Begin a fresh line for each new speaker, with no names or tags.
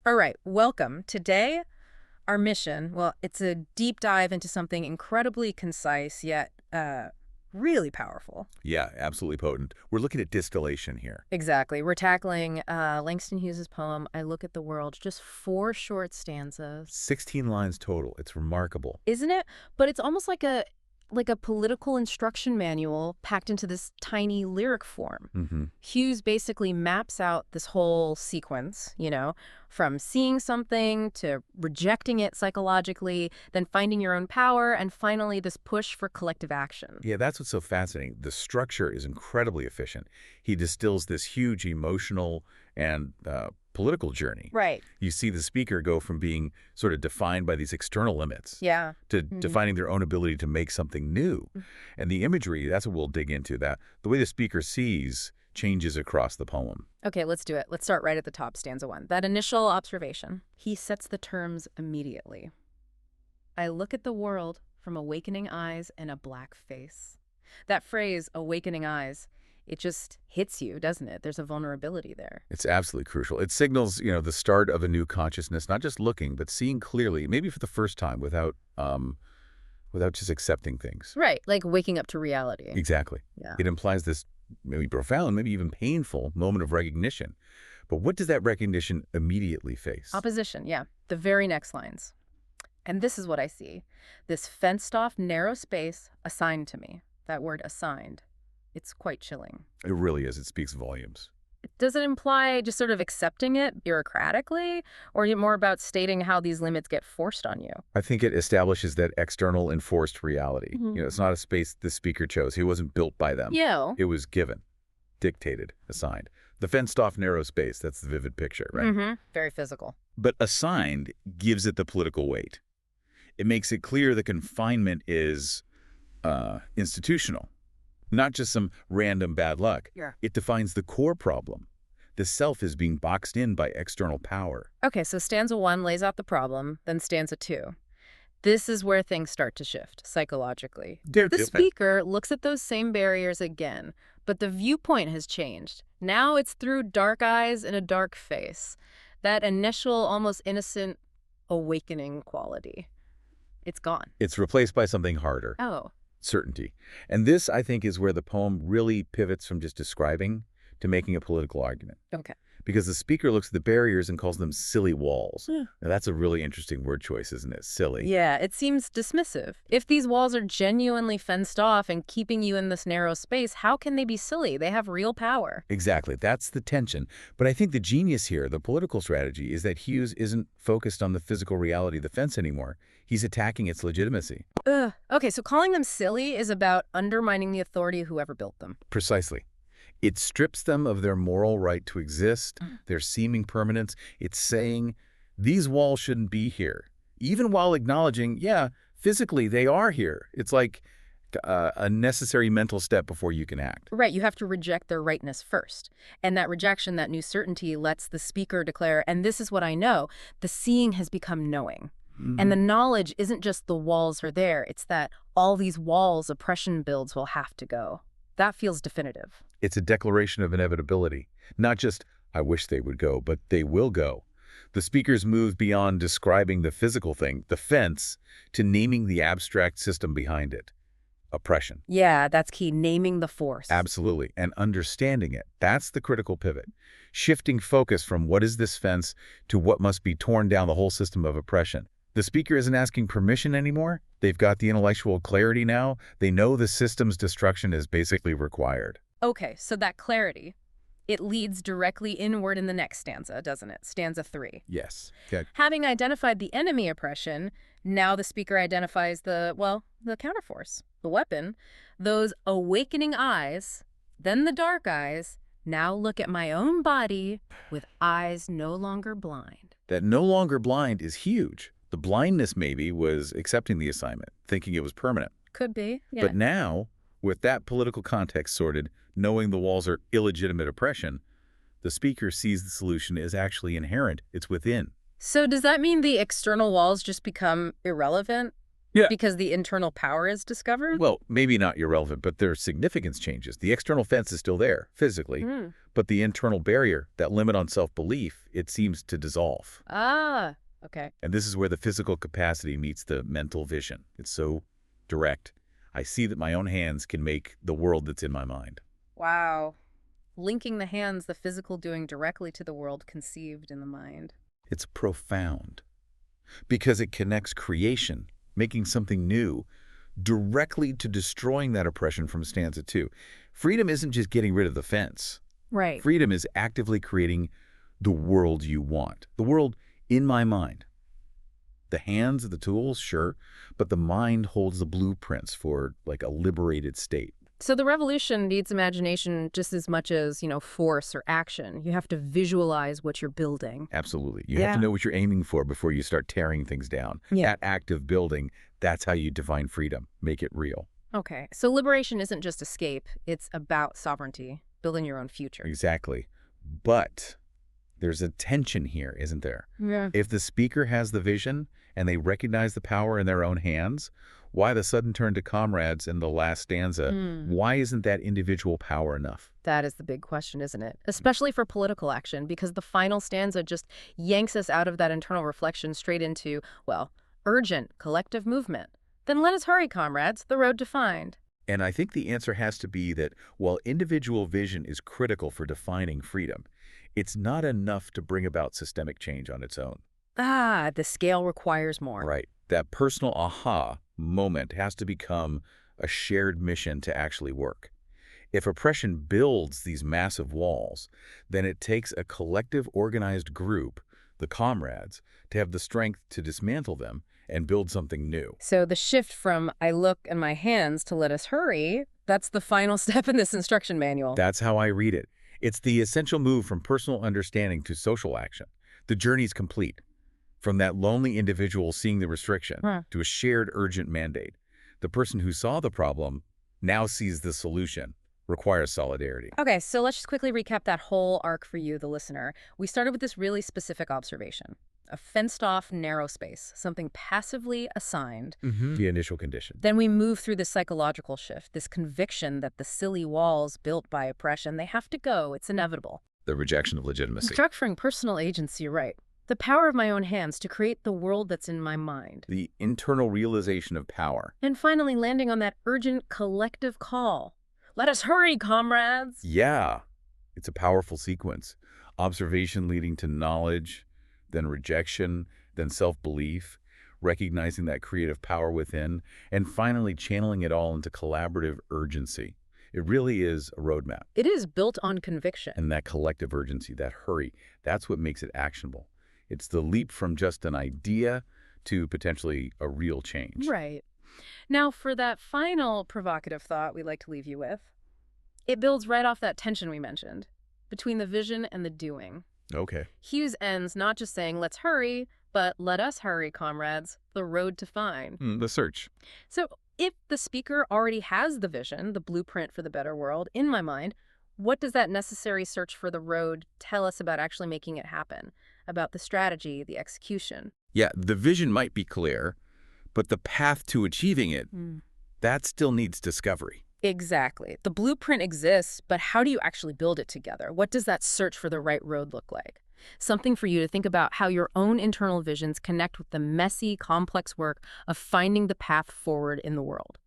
All right, welcome. Today, our mission, well, it's a deep dive into something incredibly concise yet really powerful.
Yeah, absolutely potent. We're looking at distillation here.
Exactly. We're tackling Langston Hughes' poem, I Look at the World, just 4 short stanzas.
16 lines total. It's remarkable.
Isn't it? But it's almost like a political instruction manual packed into this tiny lyric form.
Mm-hmm.
Hughes basically maps out this whole sequence, from seeing something to rejecting it psychologically, then finding your own power, and finally this push for collective action.
Yeah, that's what's so fascinating. The structure is incredibly efficient. He distills this huge emotional and political journey.
Right.
You see the speaker go from being sort of defined by these external limits
Yeah.
to defining their own ability to make something new. And the imagery, that's what we'll dig into, that the way the speaker sees changes across the poem.
Okay, let's do it. Let's start right at the top, stanza 1. That initial observation. He sets the terms immediately. I look at the world from awakening eyes and a black face. That phrase, awakening eyes, it just hits you, doesn't it? There's a vulnerability there.
It's absolutely crucial. It signals, the start of a new consciousness, not just looking, but seeing clearly, maybe for the first time without just accepting things.
Right, like waking up to reality.
Exactly.
Yeah.
It implies this maybe profound, maybe even painful moment of recognition. But what does that recognition immediately face?
Opposition, yeah. The very next lines. And this is what I see. This fenced-off narrow space assigned to me. That word assigned. It's quite chilling.
It really is. It speaks volumes.
Does it imply just sort of accepting it bureaucratically, or is it more about stating how these limits get forced on you?
I think it establishes that external enforced reality.
Mhm.
It's not a space the speaker chose. He wasn't built by them.
Yeah.
It was given, dictated, assigned. The fenced-off narrow space, that's the vivid picture, right?
Mm-hmm. Very physical.
But assigned gives it the political weight. It makes it clear the confinement is institutional, not just some random bad luck.
Yeah.
It defines the core problem. The self is being boxed in by external power.
Okay, so stanza 1 lays out the problem, then stanza 2. This is where things start to shift, psychologically. The speaker looks at those same barriers again, but the viewpoint has changed. Now it's through dark eyes and a dark face. That initial, almost innocent awakening quality. It's gone.
It's replaced by something harder.
Oh.
Certainty. And this, I think, is where the poem really pivots from just describing to making a political argument.
Okay.
Because the speaker looks at the barriers and calls them silly walls.
Yeah.
Now, that's a really interesting word choice, isn't it? Silly.
Yeah, it seems dismissive. If these walls are genuinely fenced off and keeping you in this narrow space, how can they be silly? They have real power.
Exactly. That's the tension. But I think the genius here, the political strategy, is that Hughes isn't focused on the physical reality of the fence anymore. He's attacking its legitimacy.
Okay, so calling them silly is about undermining the authority of whoever built them.
Precisely. It strips them of their moral right to exist, their seeming permanence. It's saying these walls shouldn't be here, even while acknowledging, yeah, physically they are here. It's like a necessary mental step before you can act.
Right, you have to reject their rightness first. And that rejection, that new certainty, lets the speaker declare, and this is what I know, the seeing has become knowing. And the knowledge isn't just the walls are there, it's that all these walls oppression builds will have to go. That feels definitive.
It's a declaration of inevitability. Not just, I wish they would go, but they will go. The speakers move beyond describing the physical thing, the fence, to naming the abstract system behind it. Oppression.
Yeah, that's key, naming the force.
Absolutely. And understanding it. That's the critical pivot. Shifting focus from what is this fence to what must be torn down the whole system of oppression. The speaker isn't asking permission anymore. They've got the intellectual clarity now. They know the system's destruction is basically required.
Okay, so that clarity, it leads directly inward in the next stanza, doesn't it? Stanza 3.
Yes. Okay.
Having identified the enemy oppression, now the speaker identifies the counterforce, the weapon. Those awakening eyes, then the dark eyes, now look at my own body with eyes no longer blind.
That no longer blind is huge. The blindness maybe was accepting the assignment, thinking it was permanent.
Could be, yeah.
But now, with that political context sorted, knowing the walls are illegitimate oppression, the speaker sees the solution is actually inherent. It's within.
So does that mean the external walls just become irrelevant?
Yeah.
Because the internal power is discovered?
Well, maybe not irrelevant, but their significance changes. The external fence is still there, physically,
Hmm.
but the internal barrier, that limit on self-belief, it seems to dissolve.
Ah, okay.
And this is where the physical capacity meets the mental vision. It's so direct. I see that my own hands can make the world that's in my mind.
Wow. Linking the hands, the physical doing directly to the world conceived in the mind.
It's profound because it connects creation, making something new, directly to destroying that oppression from stanza 2. Freedom isn't just getting rid of the fence.
Right.
Freedom is actively creating the world you want, the world in my mind. The hands, the tools, sure, but the mind holds the blueprints for like a liberated state.
So the revolution needs imagination just as much as, force or action. You have to visualize what you're building.
Absolutely. You have to know what you're aiming for before you start tearing things down.
Yeah.
That act of building, that's how you define freedom. Make it real.
Okay. So liberation isn't just escape. It's about sovereignty, building your own future.
Exactly. But there's a tension here, isn't there?
Yeah.
If the speaker has the vision and they recognize the power in their own hands, why the sudden turn to comrades in the last stanza? Why isn't that individual power enough?
That is the big question, isn't it? Especially for political action, because the final stanza just yanks us out of that internal reflection straight into, well, urgent collective movement. Then let us hurry, comrades, the road to find.
And I think the answer has to be that while individual vision is critical for defining freedom, it's not enough to bring about systemic change on its own.
Ah, the scale requires more.
Right. That personal aha moment has to become a shared mission to actually work. If oppression builds these massive walls, then it takes a collective organized group, the comrades, to have the strength to dismantle them and build something new.
So the shift from I look and my hands to let us hurry, that's the final step in this instruction manual.
That's how I read it. It's the essential move from personal understanding to social action. The journey's complete. From that lonely individual seeing the restriction to a shared urgent mandate. The person who saw the problem now sees the solution, requires solidarity.
Okay, so let's just quickly recap that whole arc for you, the listener. We started with this really specific observation. A fenced-off narrow space, something passively assigned.
The initial condition.
Then we move through this psychological shift, this conviction that the silly walls built by oppression, they have to go, it's inevitable.
The rejection of legitimacy.
Structuring personal agency, right. The power of my own hands to create the world that's in my mind.
The internal realization of power.
And finally landing on that urgent collective call. Let us hurry, comrades!
Yeah, it's a powerful sequence. Observation leading to knowledge, then rejection, then self-belief, recognizing that creative power within, and finally channeling it all into collaborative urgency. It really is a roadmap.
It is built on conviction.
And that collective urgency, that hurry, that's what makes it actionable. It's the leap from just an idea to potentially a real change.
Right. Now, for that final provocative thought we'd like to leave you with, it builds right off that tension we mentioned between the vision and the doing.
Okay.
Hughes ends not just saying, let's hurry, but let us hurry, comrades, the road to find.
The search.
So if the speaker already has the vision, the blueprint for the better world, in my mind, what does that necessary search for the road tell us about actually making it happen? About the strategy, the execution?
Yeah, the vision might be clear, but the path to achieving it, that still needs discovery.
Exactly. The blueprint exists, but how do you actually build it together? What does that search for the right road look like? Something for you to think about how your own internal visions connect with the messy, complex work of finding the path forward in the world.